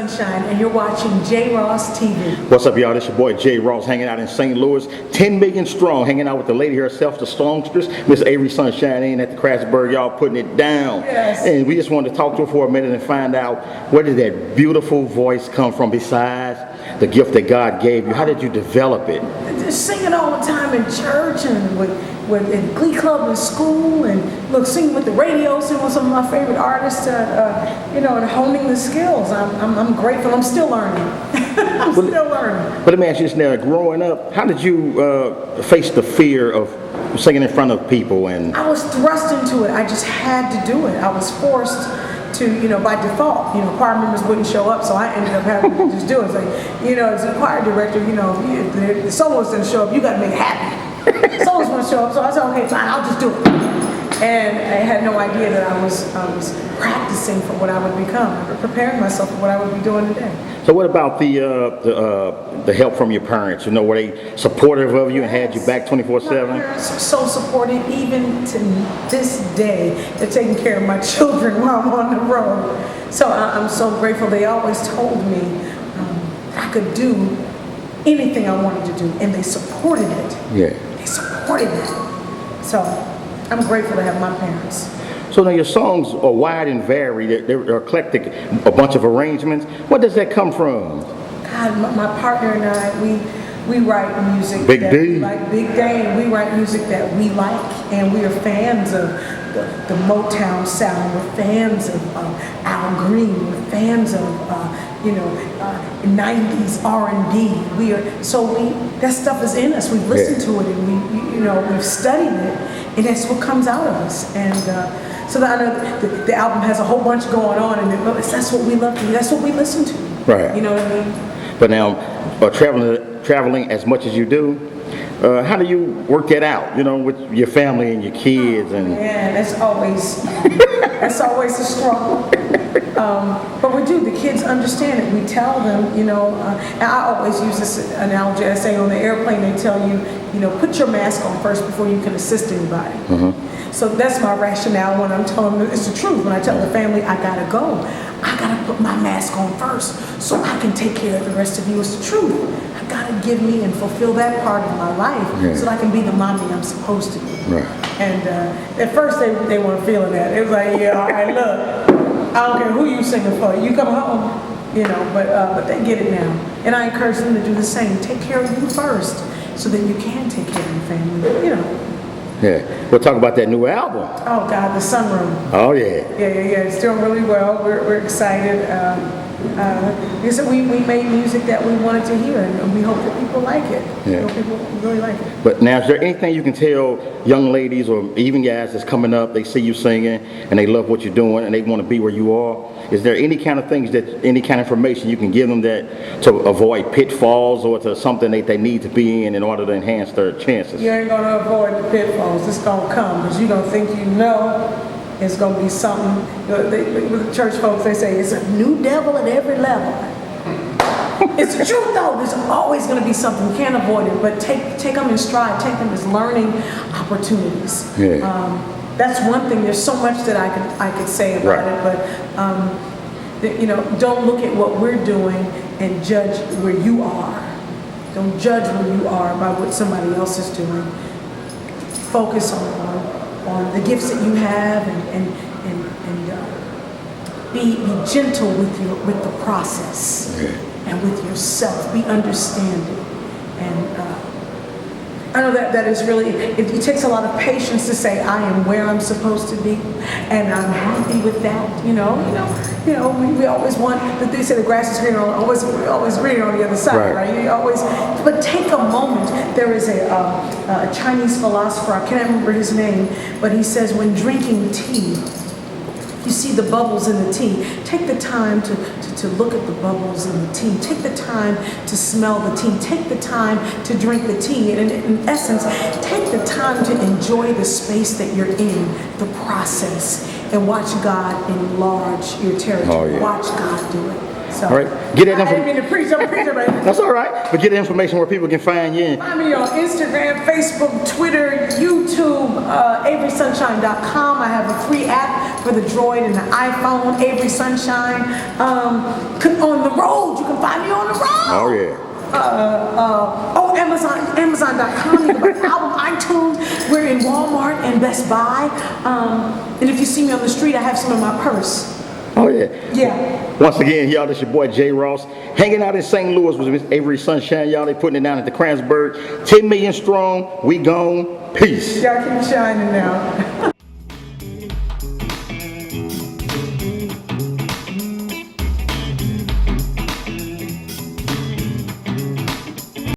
Sunshine, and you're watching J. Ross TV. What's up, y'all? This your boy J. Ross, hanging out in St. Louis, 10 million strong, hanging out with the lady herself, the songstress, Miss Avery Sunshine, in at the Craftsburg, y'all putting it down. Yes. And we just wanted to talk to her for a minute and find out, where did that beautiful voice come from besides the gift that God gave you? How did you develop it? Just singing all the time in church and in Glee Club in school, and look, singing with the radio, singing with some of my favorite artists, and honing the skills. I'm grateful. I'm still learning. I'm still learning. But let me ask you this now, growing up, how did you face the fear of singing in front of people? And I was thrust into it. I just had to do it. I was forced to, by default, choir members wouldn't show up, so I ended up having to just do it. It's like, as a choir director, if the soloist didn't show up, you got to make it happen. The soloist wouldn't show up, so I said, okay, fine, I'll just do it. And I had no idea that I was practicing for what I would become, preparing myself for what I would be doing today. So what about the help from your parents? Were they supportive of you and had you back 24/7? My parents are so supportive, even to this day. They're taking care of my children while I'm on the road. So I'm so grateful. They always told me I could do anything I wanted to do, and they supported it. Yeah. They supported it. So I'm grateful to have my parents. So now your songs are wide and varied. They're eclectic, a bunch of arrangements. What does that come from? God, my partner and I, we write music. Big D. Like Big Day. We write music that we like, and we are fans of the Motown sound. We're fans of Al Green. We're fans of 90s R&B. That stuff is in us. We've listened to it, and we've studied it, and that's what comes out of us. And so I know the album has a whole bunch going on, and that's what we love to do. That's what we listen to. Right. You know what I mean? But now, traveling as much as you do, how do you work that out? With your family and your kids and. Yeah, that's always a struggle. But we do. The kids understand it. We tell them, and I always use this analogy. I say on the airplane, they tell you, put your mask on first before you can assist anybody. Mm-hmm. So that's my rationale when I'm telling them it's the truth. When I tell the family, I gotta go, I gotta put my mask on first so I can take care of the rest of you. It's the truth. I gotta give me and fulfill that part of my life so that I can be the mommy I'm supposed to be. Right. And at first they weren't feeling that. It was like, yeah, all right, look, I don't care who you singing for. You come home, but they get it now. And I encourage them to do the same. Take care of you first so that you can take care of your family, Yeah. We'll talk about that new album. Oh, God, The Sunroom. Oh, yeah. Yeah. It's doing really well. We're excited. We made music that we wanted to hear, and we hope that people like it. Yeah. People really like it. But now, is there anything you can tell young ladies or even guys that's coming up, they see you singing, and they love what you're doing, and they want to be where you are? Is there any kind of any kind of information you can give them that to avoid pitfalls or to something that they need to be in order to enhance their chances? You ain't going to avoid the pitfalls. It's going to come, because you don't think it's going to be something. With the church folks, they say it's a new devil at every level. It's the truth, though. There's always going to be something. You can't avoid it, but take them in stride. Take them as learning opportunities. Yeah. That's one thing. There's so much that I could say about it, but don't look at what we're doing and judge where you are. Don't judge where you are by what somebody else is doing. Focus on the gifts that you have, and be gentle with the process and with yourself. Be understanding, and I know that is really, it takes a lot of patience to say I am where I'm supposed to be, and I'm happy with that. We always want. They say the grass is greener, always greener on the other side, right? But take a moment. There is a Chinese philosopher, I can't remember his name, but he says when drinking tea, you see the bubbles in the tea. Take the time to look at the bubbles in the tea. Take the time to smell the tea. Take the time to drink the tea. And in essence, take the time to enjoy the space that you're in, the process, and watch God enlarge your territory. Oh, yeah. Watch God do it. So, All right. Get that I didn't mean to preach, I'm preaching, but That's all right. But get the information where people can find you. find me on Instagram, Facebook, Twitter, YouTube, AverySunshine.com. I have a free app for the Droid and the iPhone, Avery Sunshine. On the road, you can find me on the road. Oh, yeah. Amazon.com. You can buy the album, iTunes. We're in Walmart and Best Buy. And if you see me on the street, I have some in my purse. Oh, yeah. Yeah. Once again, y'all, this your boy J. Ross, hanging out in St. Louis with Miss Avery Sunshine. Y'all, they putting it down at the Kransberg. 10 million strong. We gone. Peace. Y'all keep shining now.